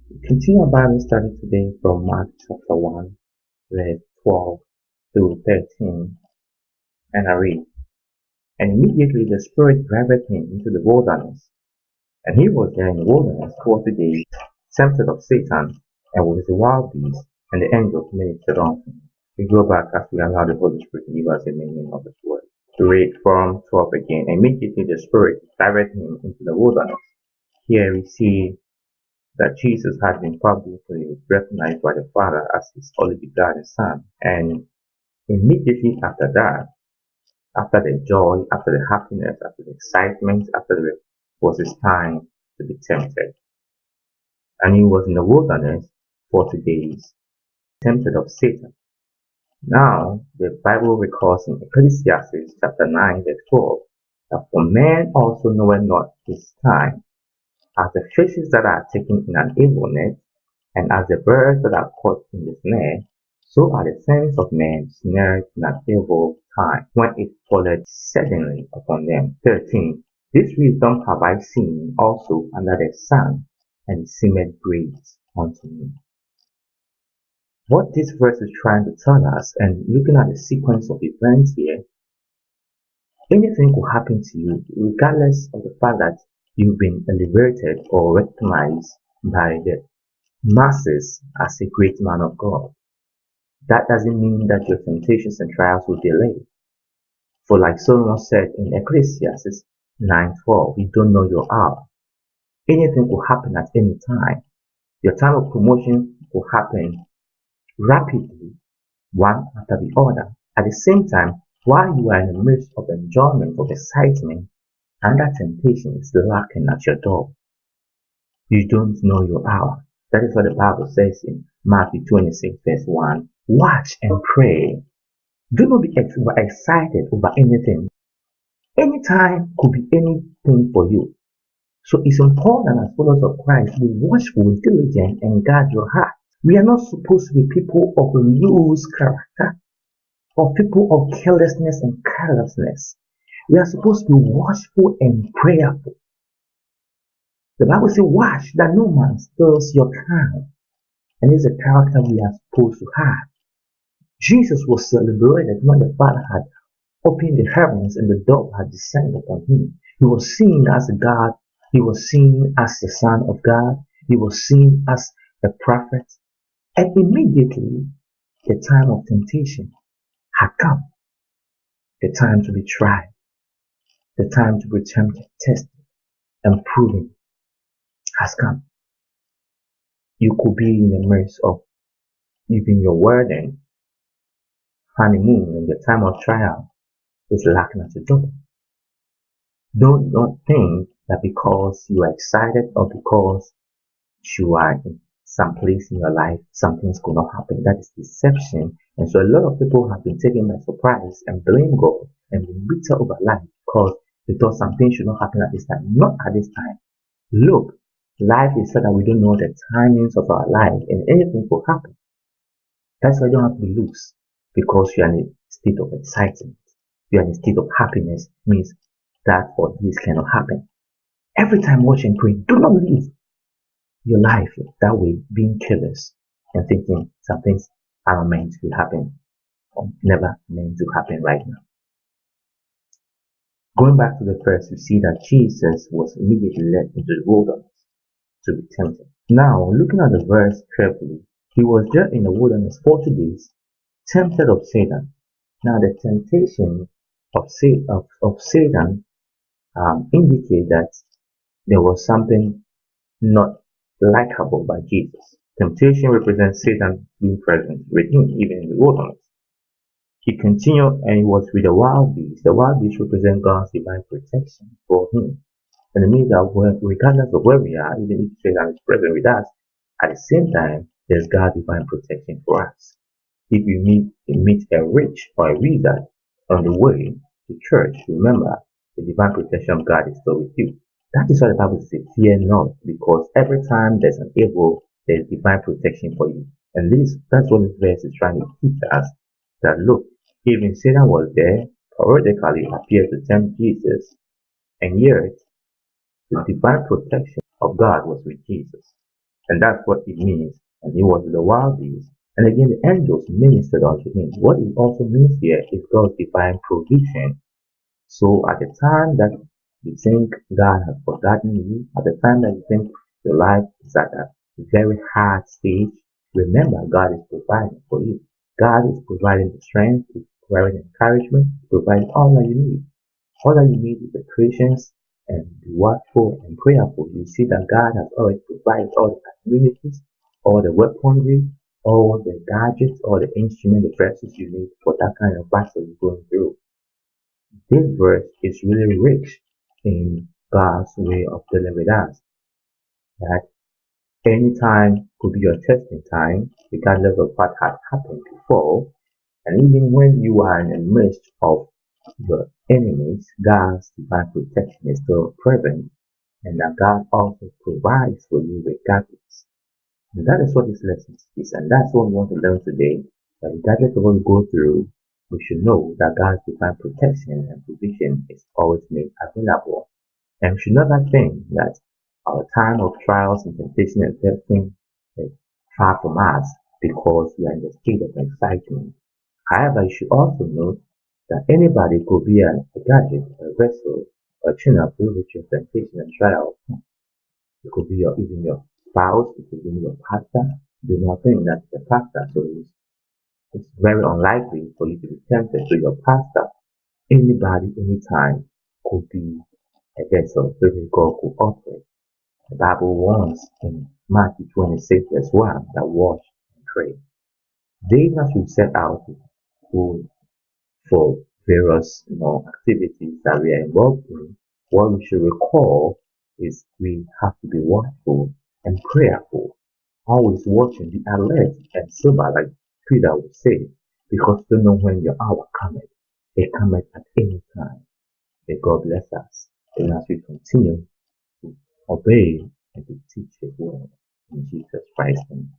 Continue our Bible study today from Mark chapter 1, verse 12 to 13, and I read, And immediately the Spirit driven him into the wilderness, and he was there in the wilderness 40 days, tempted of Satan, and with the wild beasts, and the angels ministered unto him. We go back as we allow the Holy Spirit to give us the meaning of His word. To read from 12 again, immediately the Spirit driven him into the wilderness. Here we see that Jesus had been publicly recognized by the Father as His only begotten Son. And immediately after that, after the joy, after the happiness, after the excitement, was His time to be tempted. And He was in the wilderness 40 days, tempted of Satan. Now, the Bible records in Ecclesiastes chapter 9 verse 12, that for man also knoweth not his time, as the fishes that are taken in an evil net, and as the birds that are caught in the snare, so are the sons of men snared in an evil time, when it falleth suddenly upon them. 13. This wisdom have I seen also under the sun, and it seemeth great unto me. What this verse is trying to tell us, and looking at the sequence of events here, anything could happen to you, regardless of the fact that you've been elevated or recognized by the masses as a great man of God. That doesn't mean that your temptations and trials will delay. For like Solomon said in Ecclesiastes 9:12, you don't know your hour. Anything will happen at any time. Your time of promotion will happen rapidly, one after the other. At the same time, while you are in the midst of enjoyment, of excitement, another temptation is lurking at your door. You don't know your hour. That is what the Bible says in Matthew 26 verse 1. Watch and pray. Do not be excited over anything. Anytime could be anything for you. So it's important as followers of Christ to be watchful, diligent, and guard your heart. We are not supposed to be people of loose character, or people of carelessness and carelessness. We are supposed to be watchful and prayerful. The Bible says, watch that no man steals your crown. And this is a character we are supposed to have. Jesus was celebrated when the Father had opened the heavens and the dove had descended upon him. He was seen as God. He was seen as the Son of God. He was seen as a prophet. And immediately, the time of temptation had come. The time to be tried. The time to be tempted, tested, and proven has come. You could be in the midst of even your wedding, honeymoon, and the time of trial is knocking at your door. Don't think that because you are excited or because you are in some place in your life, something's going to happen. That is deception. And so a lot of people have been taken by surprise and blame God and been bitter over life because they thought something should not happen at this time. Not at this time. Look, life is so that we don't know the timings of our life, and anything will happen. That's why you don't have to be loose, because you are in a state of excitement. You are in a state of happiness, means that or this cannot happen. Every time watch and pray, do not live your life that way, being careless and thinking some things are meant to happen or never meant to happen right now. Going back to the verse, you see that Jesus was immediately led into the wilderness to be tempted. Now, looking at the verse carefully, he was there in the wilderness 40 days, tempted of Satan. Now, the temptation of Satan indicate that there was something not likable by Jesus. Temptation represents Satan being present with him, even in the wilderness. He continued and he was with the wild beasts. The wild beasts represent God's divine protection for him. And it means that regardless of where we are, even if Satan is present with us, at the same time, there's God's divine protection for us. If you meet a witch or a wizard on the way to church, remember, the divine protection of God is still with you. That is why the Bible says, fear not, because every time there's an evil, there's divine protection for you. And that's what this verse is trying to teach us. That look, even Satan was there, periodically appeared to tempt Jesus, and yet the divine protection of God was with Jesus. And that's what it means. And he was with the wild beasts. And again, the angels ministered unto him. What it also means here is God's divine provision. So at the time that you think God has forgotten you, at the time that you think your life is at a very hard stage, remember God is providing for you. God is providing the strength, is providing encouragement, providing all that you need. All that you need is the patience and be watchful and prayerful. You see that God has already provided all the communities, all the weaponry, all the gadgets, all the instruments, the dresses you need for that kind of battle you're going through. This verse is really rich in God's way of dealing with us. That any time could be your testing time, regardless of what has happened before. And even when you are in the midst of your enemies, God's divine protection is still present, and that God also provides for you regardless. And that is what this lesson is, and that's what we want to learn today. That regardless of what we go through, we should know that God's divine protection and provision is always made available. And we should never think that our time of trials and temptation and testing is far from us because we are in the state of excitement. However, you should also note that anybody could be a gadget, a vessel, a tuner through which your temptation and trial. It could be even your spouse, it could be your pastor. Do not think that it's a pastor, so it's very unlikely for you to be tempted to your pastor. Anybody, anytime could be a vessel through which God could operate. The Bible warns in Matthew 26 verse 1 that watch and pray. Days as we set out for various activities that we are involved in, what we should recall is we have to be watchful and prayerful. Always watching, be alert and sober, like Peter would say, because you don't know when your hour cometh. It cometh at any time. May God bless us, and as we continue to obey and to teach His word in Jesus Christ's name.